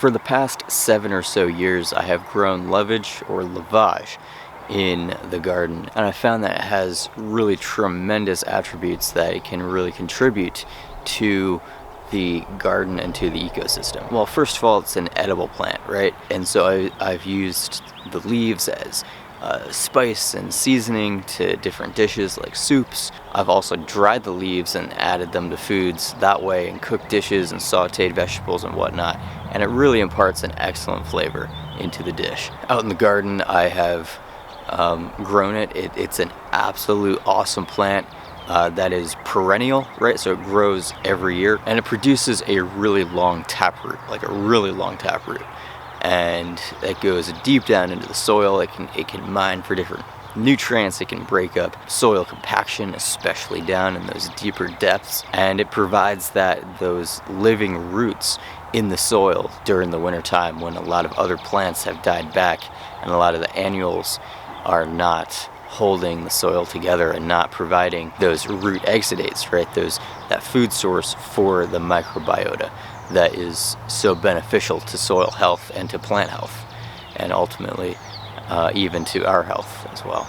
For the past 7 or so years, I have grown Lovage or Lovage in the garden, and I found that it has really tremendous attributes that it can really contribute to the garden and to the ecosystem. Well, first of all, it's an edible plant, right? And so I've used the leaves as spice and seasoning to different dishes like soups. I've also dried the leaves and added them to foods that way, and cooked dishes and sautéed vegetables and whatnot, and it really imparts an excellent flavor into the dish. Out in the garden, I have grown it. It's an absolute awesome plant that is perennial, right? So it grows every year, and it produces a really long taproot, like a really long taproot. And it goes deep down into the soil. It can mine for different nutrients. It can break up soil compaction, especially down in those deeper depths, and it provides those living roots in the soil during the winter time when a lot of other plants have died back and a lot of the annuals are not holding the soil together and not providing those root exudates, right? That food source for the microbiota that is so beneficial to soil health and to plant health, and ultimately even to our health as well,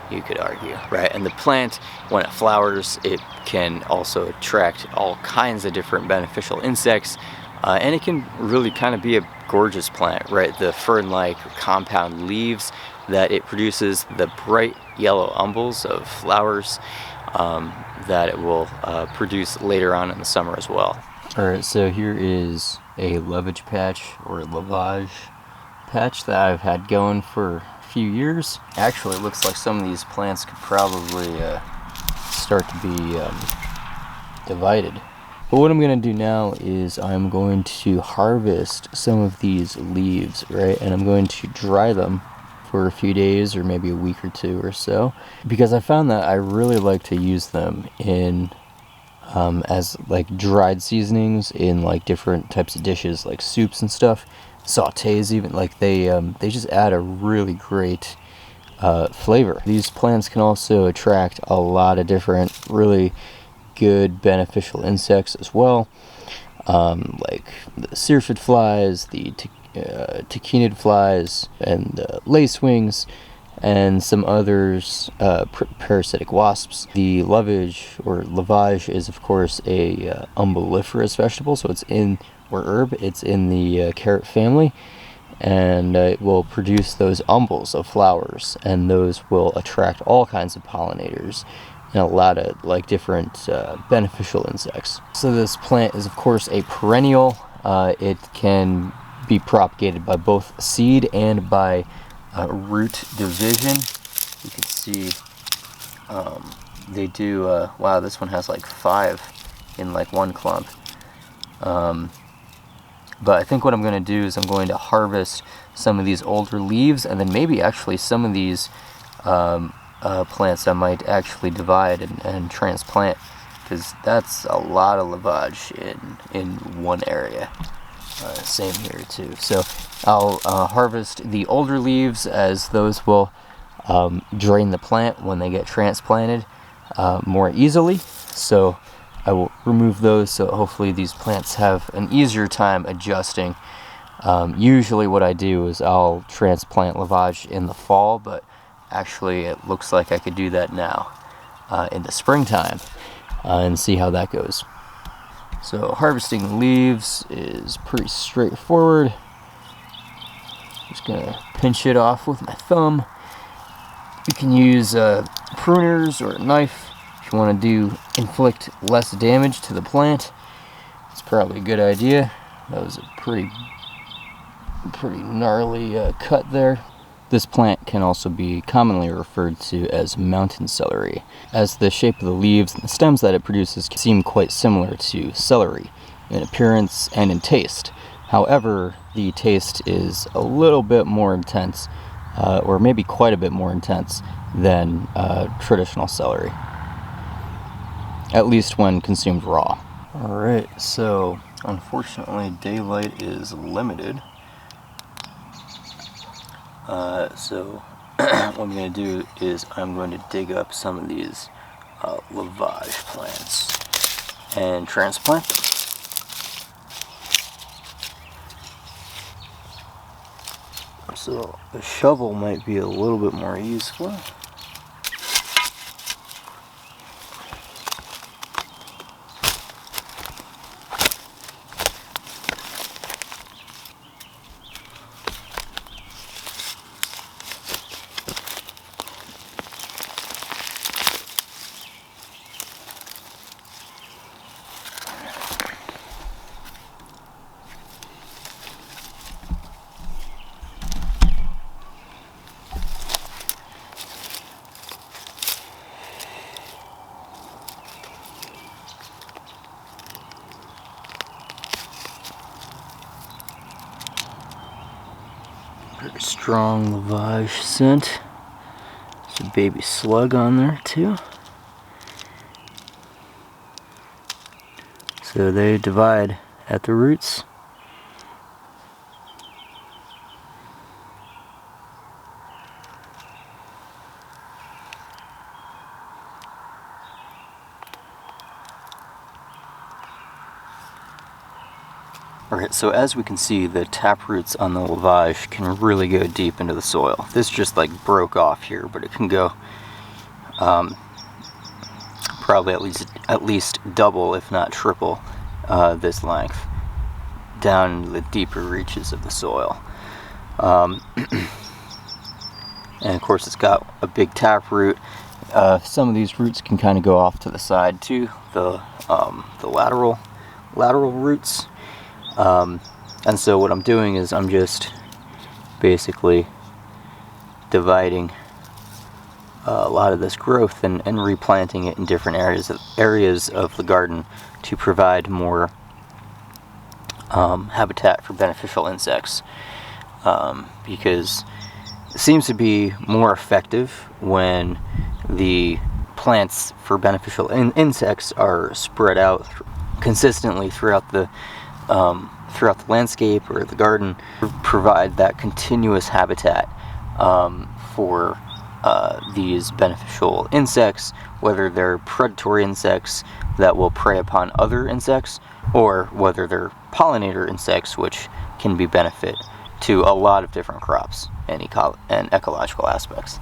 you could argue, right? And the plant, when it flowers, it can also attract all kinds of different beneficial insects, and it can really kind of be a gorgeous plant, right? The fern-like compound leaves that it produces, the bright yellow umbels of flowers that it will produce later on in the summer as well. Alright, so here is a Lovage patch, or Lovage patch, that I've had going for a few years. Actually, it looks like some of these plants could probably start to be divided. But what I'm going to do now is I'm going to harvest some of these leaves, right? And I'm going to dry them for a few days or maybe a week or two or so, because I found that I really like to use them in as like dried seasonings in like different types of dishes, like soups and stuff, sautés even. Like they just add a really great flavor. These plants can also attract a lot of different really good beneficial insects as well, like the syrphid flies, the tachinid flies, and lacewings, and some others, parasitic wasps. The Lovage or Lovage is of course a umbelliferous vegetable, so it's in, or herb, it's in the carrot family, and it will produce those umbels of flowers, and those will attract all kinds of pollinators and a lot of like different beneficial insects. So this plant is of course a perennial. It can be propagated by both seed and by root division. You can see they do, wow, this one has like 5 in like one clump. But I think what I'm going to do is I'm going to harvest some of these older leaves, and then maybe actually some of these plants I might actually divide and transplant, because that's a lot of Lovage in one area. Same here too. So I'll harvest the older leaves, as those will drain the plant when they get transplanted more easily. So I will remove those, so hopefully these plants have an easier time adjusting. Usually what I do is I'll transplant Lovage in the fall, but actually it looks like I could do that now in the springtime and see how that goes. So harvesting leaves is pretty straightforward. Just gonna pinch it off with my thumb. You can use pruners or a knife if you want to inflict less damage to the plant. It's probably a good idea. That was a pretty gnarly cut there. This plant can also be commonly referred to as mountain celery, as the shape of the leaves and the stems that it produces seem quite similar to celery in appearance and in taste. However, the taste is a little bit more intense, or maybe quite a bit more intense than traditional celery, at least when consumed raw. Alright, so unfortunately daylight is limited. So what I'm going to do is I'm going to dig up some of these Lovage plants and transplant them. So a shovel might be a little bit more useful. Very strong Lovage scent. There's a baby slug on there too. So they divide at the roots. Alright, so as we can see, the taproots on the Lovage can really go deep into the soil. This just like broke off here, but it can go probably at least double, if not triple, this length down into the deeper reaches of the soil. And of course, it's got a big taproot. Some of these roots can kind of go off to the side too. The lateral roots. And so what I'm doing is I'm just basically dividing a lot of this growth and replanting it in different areas of the garden to provide more habitat for beneficial insects, because it seems to be more effective when the plants for beneficial insects are spread out consistently throughout the landscape or the garden, provide that continuous habitat for these beneficial insects, whether they're predatory insects that will prey upon other insects, or whether they're pollinator insects, which can be benefit to a lot of different crops and ecological aspects.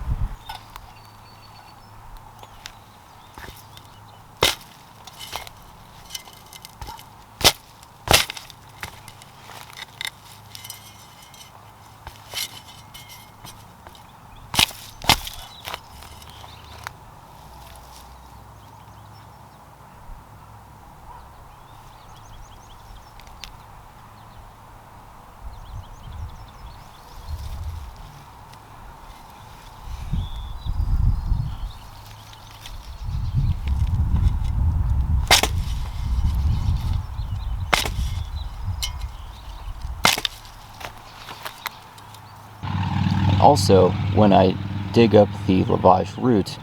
Also, when I dig up the Lovage root,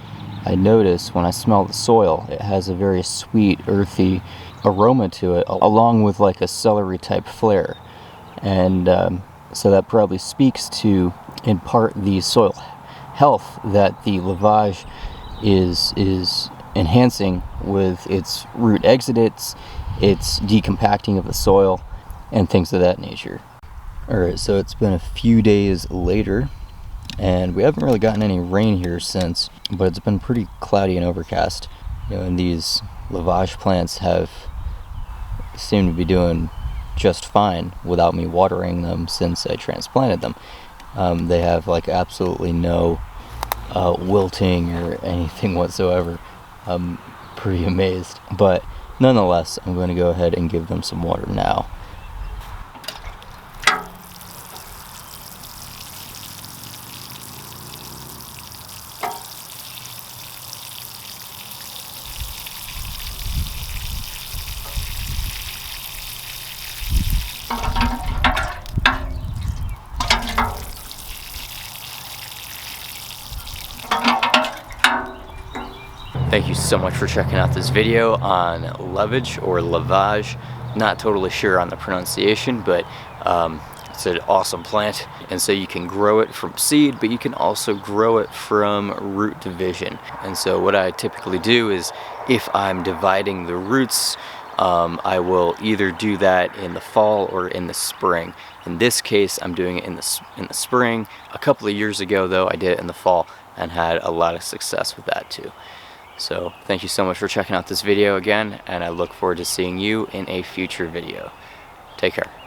I notice when I smell the soil, it has a very sweet, earthy aroma to it, along with like a celery type flair. And so that probably speaks to, in part, the soil health that the Lovage is enhancing with its root exudates, its decompacting of the soil, and things of that nature. Alright, so it's been a few days later, and we haven't really gotten any rain here since, but it's been pretty cloudy and overcast. And these Lovage plants seem to be doing just fine without me watering them since I transplanted them. They have like absolutely no wilting or anything whatsoever. I'm pretty amazed, but nonetheless, I'm going to go ahead and give them some water now. Thank you so much for checking out this video on Lovage or Lovage. Not totally sure on the pronunciation, but it's an awesome plant. And so you can grow it from seed, but you can also grow it from root division. And so what I typically do is, if I'm dividing the roots I will either do that in the fall or in the spring. In this case, I'm doing it in the spring. A couple of years ago, though, I did it in the fall and had a lot of success with that too. So thank you so much for checking out this video again, and I look forward to seeing you in a future video. Take care.